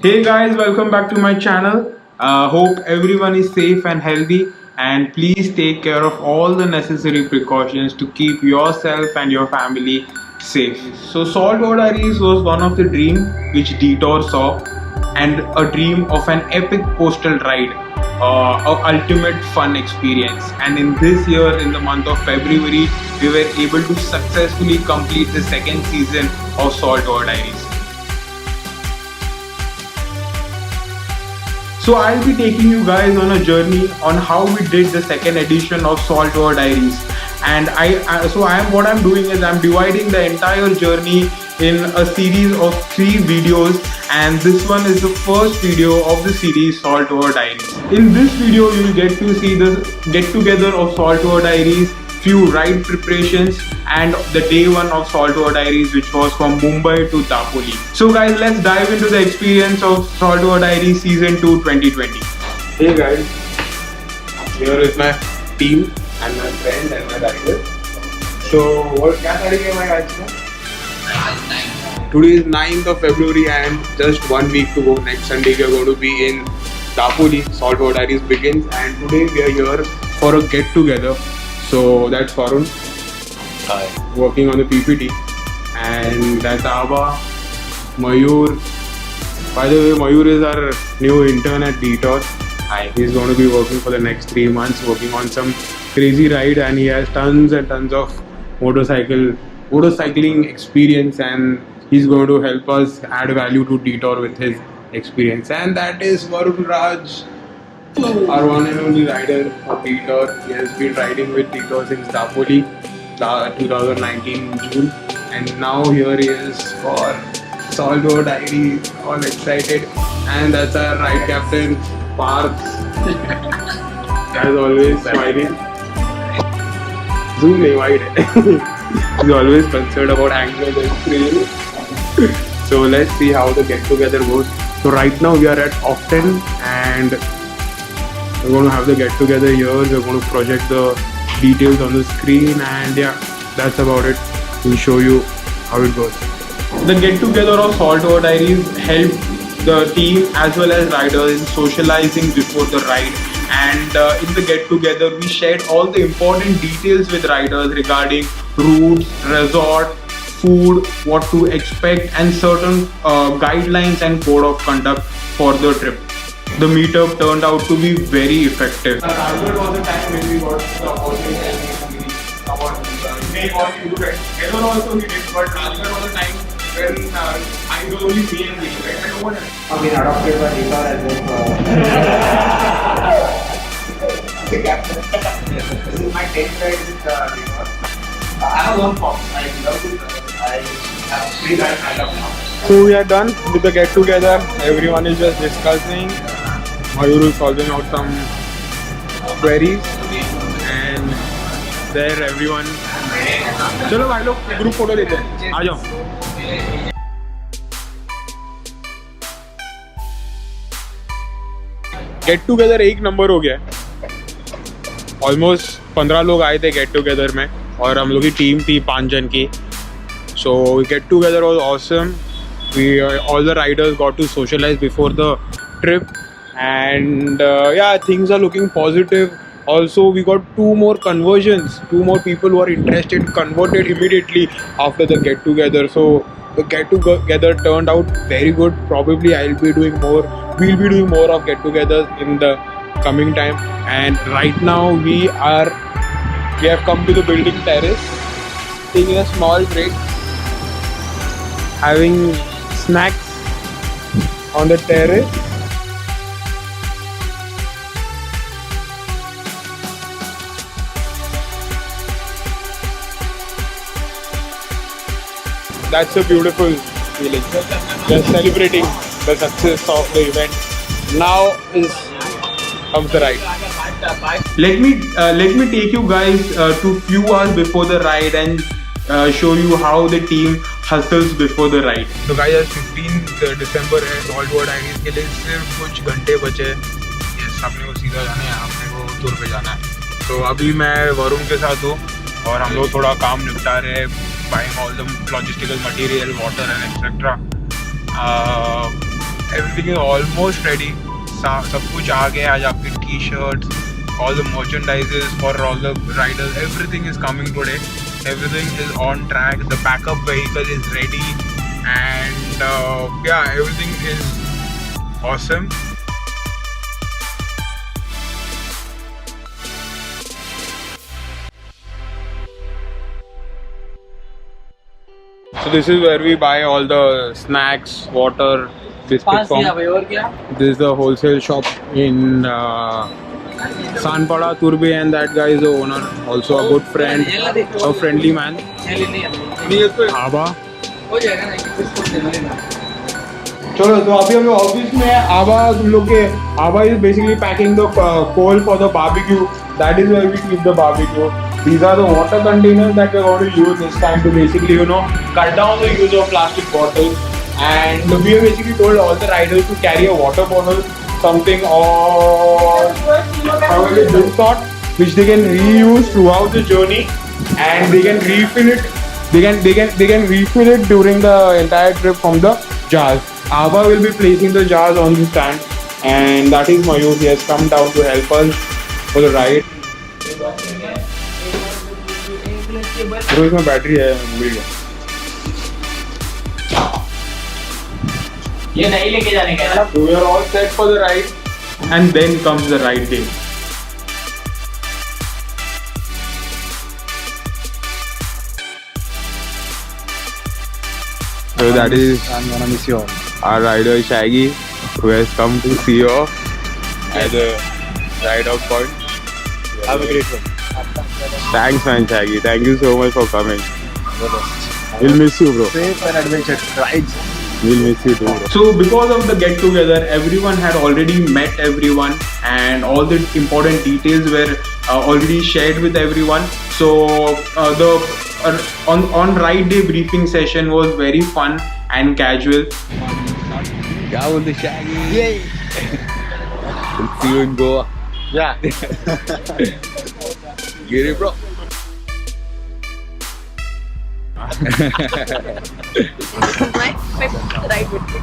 Hey guys, welcome back to my channel. Hope everyone is safe and healthy, and please take care of all the necessary precautions to keep yourself and your family safe. So, Saltwater Diaries was one of the dream which Detour saw, and a dream of an epic coastal ride, a ultimate fun experience. And in this year, in the month of February, we were able to successfully complete the second season of Saltwater Diaries. So I'll be taking you guys on a journey on how we did the second edition of Saltwater Diaries. And what I'm doing is I'm dividing the entire journey in a series of 3 videos, and this one is the first video of the series Saltwater Diaries. In this video you'll get to see the get together of Saltwater Diaries, few ride preparations, and the day 1 of Saltwater Diaries, which was from Mumbai to Dapoli. So guys, let's dive into the experience of Saltwater Diaries Season 2 2020. Hey guys, here is my team and my friend and my rider. So what क्या तारीख है भाई आज का? Today is 9th of February and just 1 week to go. Next Sunday we are going to be in Dapoli. Saltwater Diaries begins, and today we are here for a get together. So that's Varun. Hi. Working on the PPT, and that's Aba, Mayur. By the way, Mayur is our new intern at Detour. Hi. He's going to be working for the next 3 months, working on some crazy ride, and he has tons and tons of motorcycling experience, and he's going to help us add value to Detour with his experience. And that is Varun Raj, our one and only rider of Detour. He has been riding with Detour since Dapoli 2019 June, and now here he is for Saltwater Diaries, all excited. And that's our ride captain, Parth, as always smiling. Zoom nahi wide hai. He's always concerned about angles and screen. So let's see how the get together goes. So right now we are at Often, and we're going to have the get together here. We're going to project the details on the screen, and yeah, that's about it. We'll show you how it goes. The get together of Saltwater Diaries helped the team as well as riders in socializing before the ride, and in the get together we shared all the important details with riders regarding routes, resort, food, what to expect, and certain guidelines and code of conduct for the trip. The meetup turned out to be very effective. Rajgarh was the time when we got the opportunity to meet someone. May got into it. Hello also we did, but Rajgarh was the time when I was only me and me. Right? No one else. I've been adopted by Detour as the captain. This is my 10th ride with Detour. I have one form. I love it. I have 3 rides lined up now. So we are done with the get together. Everyone is just discussing. Mayur is solving out some queries, and there everyone. चलो भाई लोग group photo लेते हैं. आ जाओ. Get together एक number हो गया. Almost 15 लोग आए थे गेट टुगेदर में, और हम लोग की टीम थी 5 जन की. So get together was awesome. We all the riders got to socialize before the trip, and yeah, things are looking positive. Also, we got 2 more conversions. 2 more people who are interested converted immediately after the get together. So the get together turned out very good. Probably I'll be doing more. We'll be doing more of get togethers in the coming time. And right now we have come to the building terrace, taking a small break, having snacks on the terrace. That's a beautiful feeling. Just celebrating the success of the event. Now comes the ride. Let me take you guys to few hours before the ride and show you how the team hustles before the ride. So guys, आज 15 दिसंबर है. Saltwater Diaries के लिए सिर्फ कुछ घंटे बचे हैं. Yes, अपने को सीधा जाना है, अपने को टूर पे जाना है. तो अभी मैं वरुण के साथ हूँ, और हम लोग थोड़ा काम निपटा रहे हैं, buying all the logistical material, water and etc. everything is almost ready. सब कुछ आ गया आज आपके T-shirts, all the merchandises for all the riders, everything is coming today. Everything is on track. The backup vehicle is ready, and yeah, everything is awesome. So this is where we buy all the snacks, water, biscuits from. This is the wholesale shop in Sanpada, Turbe, and that guy is the owner, also a good friend, a friendly man. आबा चलो तो अभी हम office में हैं. आबा तुम लोग के आबा is basically packing the coal for the barbecue. That is where we keep the barbecue. These are the water containers that we're going to use this time to basically, cut down the use of plastic bottles. And we have basically told all the riders to carry a water bottle, something or probably this sort, which they can reuse throughout the journey, and they can refill it. They can refill it during the entire trip from the jars. Ava will be placing the jars on the stand, and that is Mayur. He has come down to help us for the ride. Bro, इसमें battery है, भूल गया. ये नहीं लेके जाने का. So we are all set for the ride, and then comes the ride day. So that is I'm gonna miss you all. our rider Shaggy, who has come to see you off at the ride out point. Have a great one. Thanks man Shaggy, thank you so much for coming. We'll miss you bro. Safe and adventure rides. We'll miss you too bro. So because of the get together, everyone had already met everyone, and all the important details were already shared with everyone. So the on ride day briefing session was very fun and casual. क्या बोलते Shaggy? Yay! We'll see you in Goa. Yeah. Get it bro. My fifth ride with me.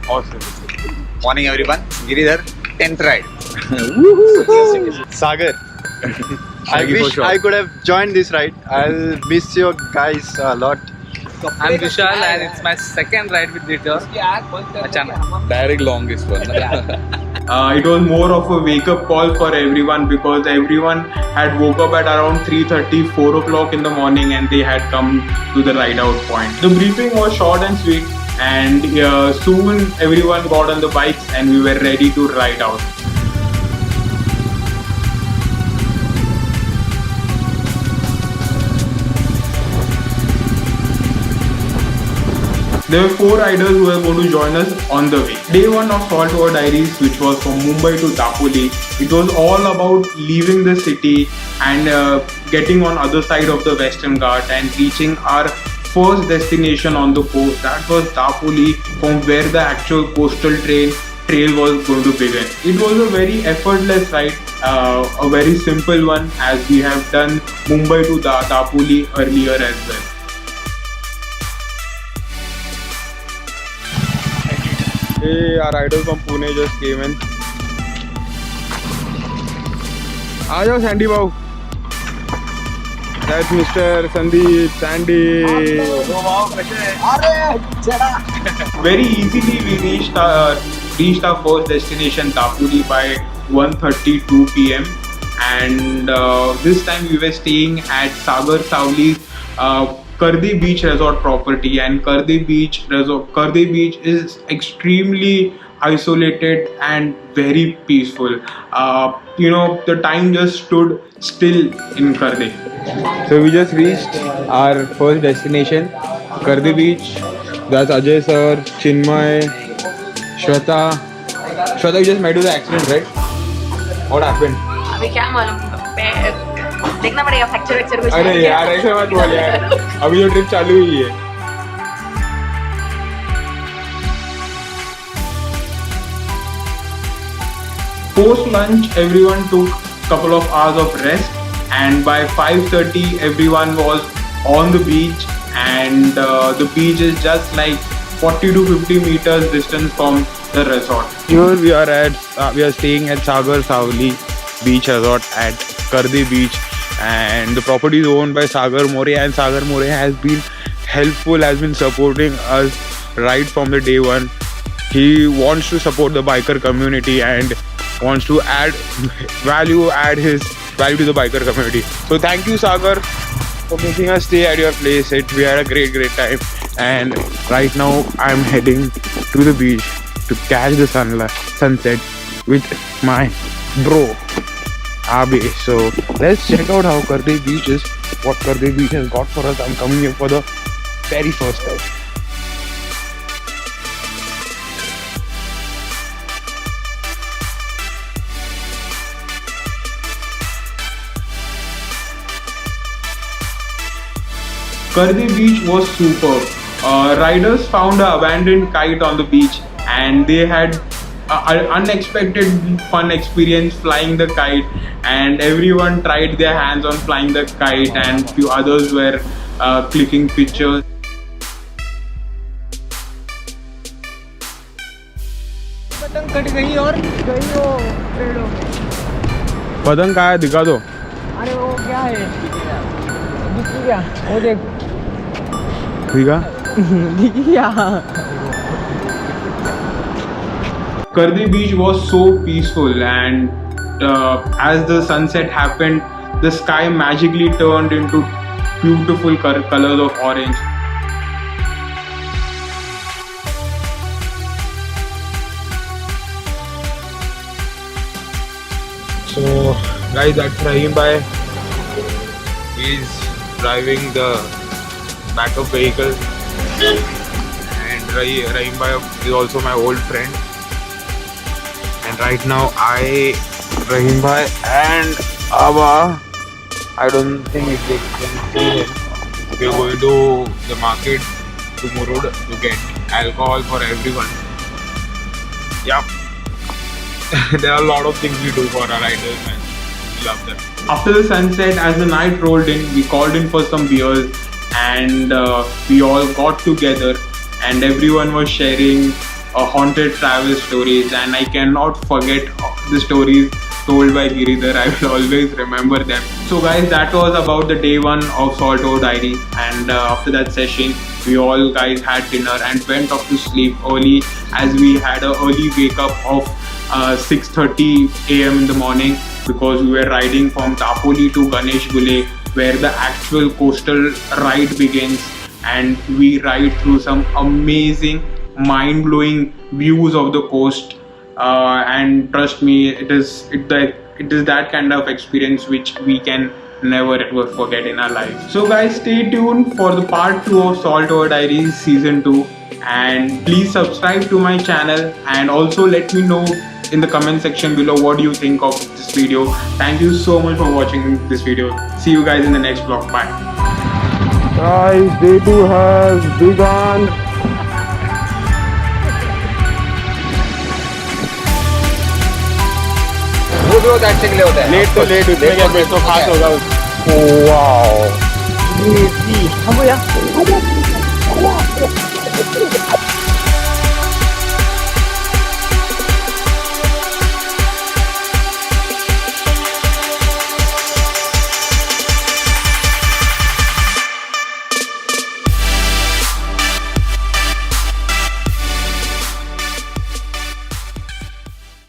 Awesome. Morning everyone. Giridhar, 10th ride. Sagar. I Shaggy for wish sure. I could have joined this ride. I'll miss you guys a lot. I'm Vishal and it's my second ride with Detour. Achanak. Direct longest one. It was more of a wake-up call for everyone, because everyone had woke up at around 3:30, 4 o'clock in the morning, and they had come to the ride-out point. The briefing was short and sweet, and soon everyone got on the bikes and we were ready to ride out. There were 4 riders who were going to join us on the way. Day 1 of Saltwater Diaries, which was from Mumbai to Dapoli, it was all about leaving the city and getting on other side of the Western Ghat and reaching our first destination on the coast. That was Dapoli, from where the actual coastal trail was going to begin. It was a very effortless ride, a very simple one, as we have done Mumbai to Dapoli earlier as well. Hey, our riders from Pune just came in. आ जाओ Sandy Bhau. That's Mr. Sandeep, Sandy. Very easily we reached our first destination, Dapoli, by 1:32 p.m. And this time we were staying at Sagar Savli's Kardi Beach Resort property, and Kardi Beach is extremely isolated and very peaceful. The time just stood still in Kardi. So we just reached our first destination, Kardi Beach. That's Ajay sir, Chinmay, Shweta. Shweta, you just met with the accident, right? What happened? अभी क्या मालूम, देखना पड़ेगा fracture वेक्चर कुछ. अरे यार ऐसे मत बोल यार, अभी जो ट्रिप चालू हुई है. Post lunch, everyone took couple of hours of rest, and by 5:30 everyone was on the beach, and the beach is just like 40 to 50 meters distance from the resort. Here we are staying at Sagar Savli Beach Resort at Kardi Beach, and the property is owned by Sagar More, and Sagar More has been helpful, has been supporting us right from the day one. He wants to support the biker community and wants to add his value to the biker community. So thank you, Sagar, for making us stay at your place. We had a great time, and right now I'm heading to the beach to catch the sunset with my bro Abe. So let's check out how Kardi Beach is, what Kardi Beach has got for us. I'm coming here for the very first time. Kardi Beach was superb. Riders found an abandoned kite on the beach, and they had an unexpected fun experience flying the kite, and everyone tried their hands on flying the kite, and few others were clicking pictures. पतंग cut गई और गई वो पेड़ों में। पतंग कहाँ है, दिखा दो। अरे वो क्या है, दिख गया वो देख, दिखा दिख गया। Kardi Beach was so peaceful, and as the sunset happened, the sky magically turned into beautiful colors of orange. So guys, that's Rahim Bhai. He's driving the backup vehicle, and Rahim Bhai is also my old friend. And right now Rahim Bhai and Aba, I don't think if they can see him, we're going to the market to Murud to get alcohol for everyone. Yeah. There are a lot of things we do for our riders, and we love them. After the sunset, as the night rolled in, we called in for some beers, and we all got together, and everyone was sharing haunted travel stories, and I cannot forget the stories told by Giridhar. I will always remember them. So guys, that was about the day one of Saltore Diary, and after that session, we all guys had dinner and went off to sleep early, as we had an early wake up of 6:30 AM in the morning, because we were riding from Tapoli to Ganesh Gule, where the actual coastal ride begins, and we ride through some amazing, mind-blowing views of the coast, and trust me, it is that kind of experience which we can never ever forget in our lives. So guys, stay tuned for the part 2 of Saltore Diaries season 2, and please subscribe to my channel, and also let me know in the comment section below what do you think of this video. Thank you so much for watching this video. See you guys in the next vlog. Bye guys, day 2 has begun. वो अच्छे के लिए होता है। Late तो late, उसमें क्या breakfast होगा। वाओ, हम